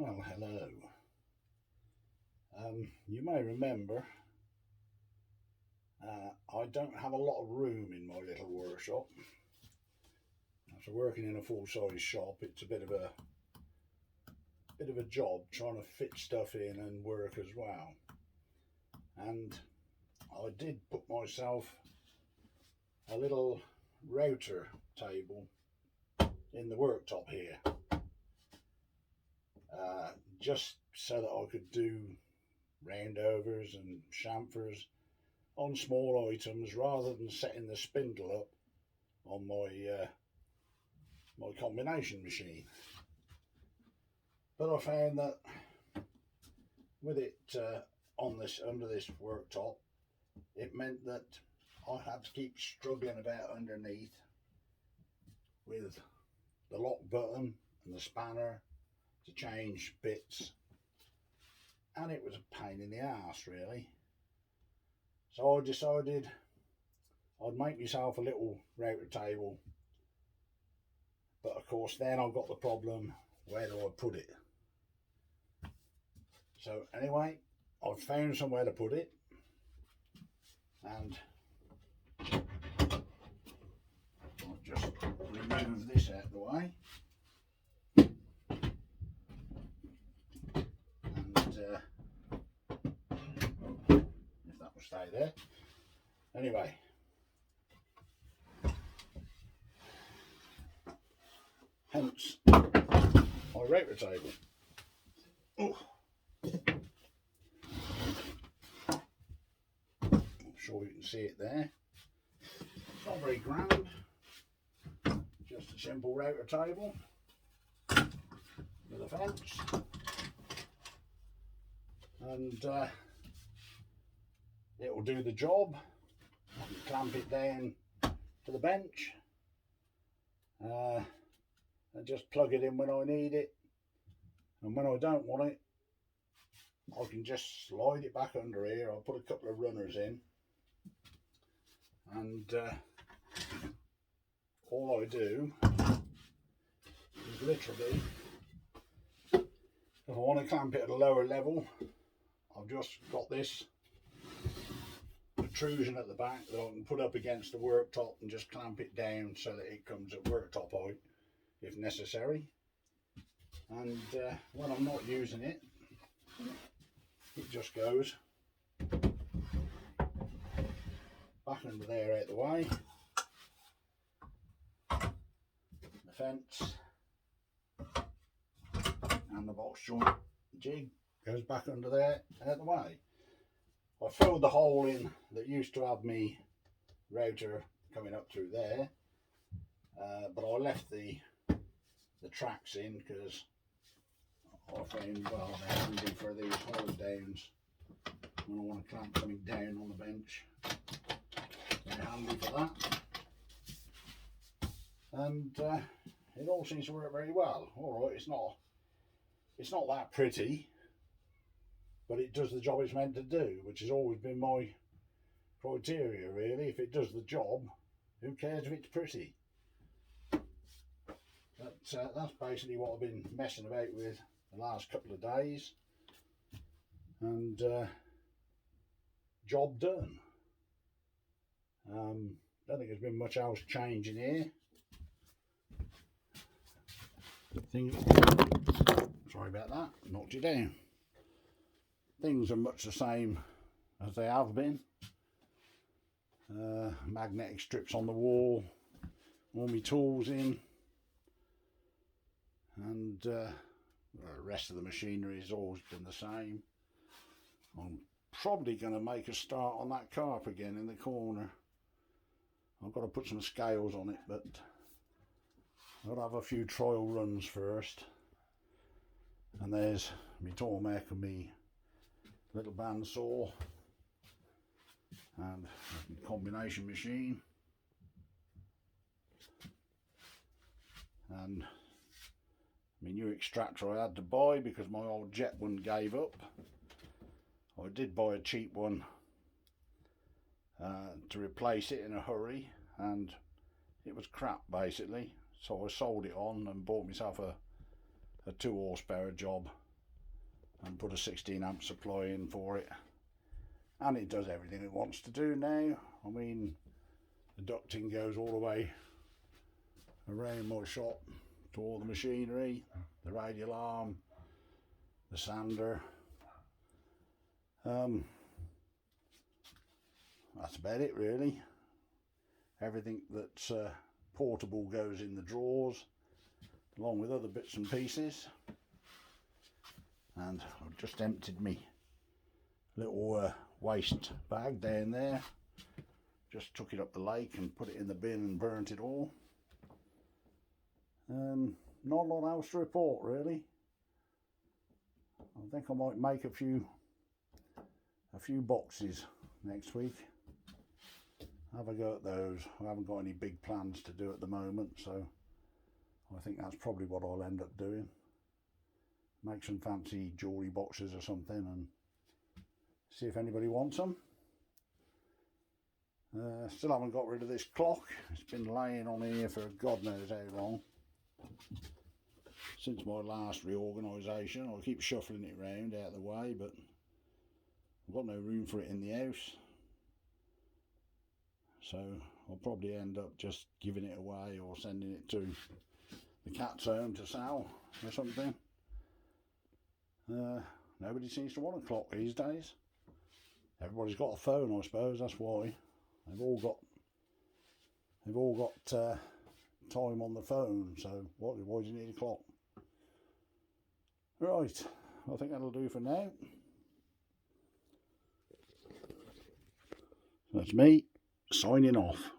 Well, hello. You may remember I don't have a lot of room in my little workshop. After working in a full-size shop, it's a bit of a job trying to fit stuff in and work as well. And I did put myself a little router table in the worktop here, just so that I could do roundovers and chamfers on small items rather than setting the spindle up on my combination machine. But I found that with it on this under this worktop, it meant that I had to keep struggling about underneath with the lock button and the spanner to change bits, and it was a pain in the arse really. So I decided I'd make myself a little router table, but of course then I've got the problem, where do I put it? So anyway, I've found somewhere to put it, and I'll just remove this out of the way, and if that will stay there. Anyway, hence my router table. Oh. I'm sure you can see it there. It's not very grand, just a simple router table with a fence, and it will do the job. I can clamp it down to the bench and just plug it in when I need it, and when I don't want it I can just slide it back under here. I'll put a couple of runners in, and all I do is literally, if I want to clamp it at a lower level, I've just got this protrusion at the back that I can put up against the worktop and just clamp it down so that it comes at worktop height if necessary. And when I'm not using it, it just goes back under there out the way. The fence and the box joint jig goes back under there out the way. I filled the hole in that used to have me router coming up through there, but I left the tracks in because I found, well, they're handy for these hold downs when I want to clamp something down on the bench. They're handy for that, and it all seems to work very well. All right, it's not that pretty, but it does the job it's meant to do, which has always been my criteria really. If it does the job, who cares if it's pretty? But that's basically what I've been messing about with the last couple of days, and job done. Don't think there's been much else changing here. Sorry about that, knocked you down. Things are much the same as they have been. Magnetic strips on the wall, all my tools in, and the rest of the machinery has always been the same. I'm probably going to make a start on that carp again in the corner. I've got to put some scales on it, but I'll have a few trial runs first. And there's my Tormek and my little bandsaw and my combination machine, and my new extractor I had to buy because my old jet one gave up. I did buy a cheap one to replace it in a hurry, and it was crap basically, so I sold it on and bought myself a 2 horsepower job and put a 16 amp supply in for it, and it does everything it wants to do now. I mean, the ducting goes all the way around my shop to all the machinery, the radial arm, the sander. That's about it really. Everything that's portable goes in the drawers, along with other bits and pieces. And I've just emptied me little waste bag down there. Just took it up the lake and put it in the bin and burnt it all. Not a lot else to report really. I think I might make a few boxes next week. Have a go at those. I haven't got any big plans to do at the moment, so I think that's probably what I'll end up doing. Make some fancy jewellery boxes or something and see if anybody wants them. Still haven't got rid of this clock. It's been laying on here for God knows how long. Since my last reorganisation, I keep shuffling it round out of the way, but I've got no room for it in the house. So I'll probably end up just giving it away or sending it to the cat's home to sell or something. Nobody seems to want a clock these days. Everybody's got a phone, I suppose, that's why. They've all got time on the phone, so why do you need a clock? Right, I think that'll do for now. That's me signing off.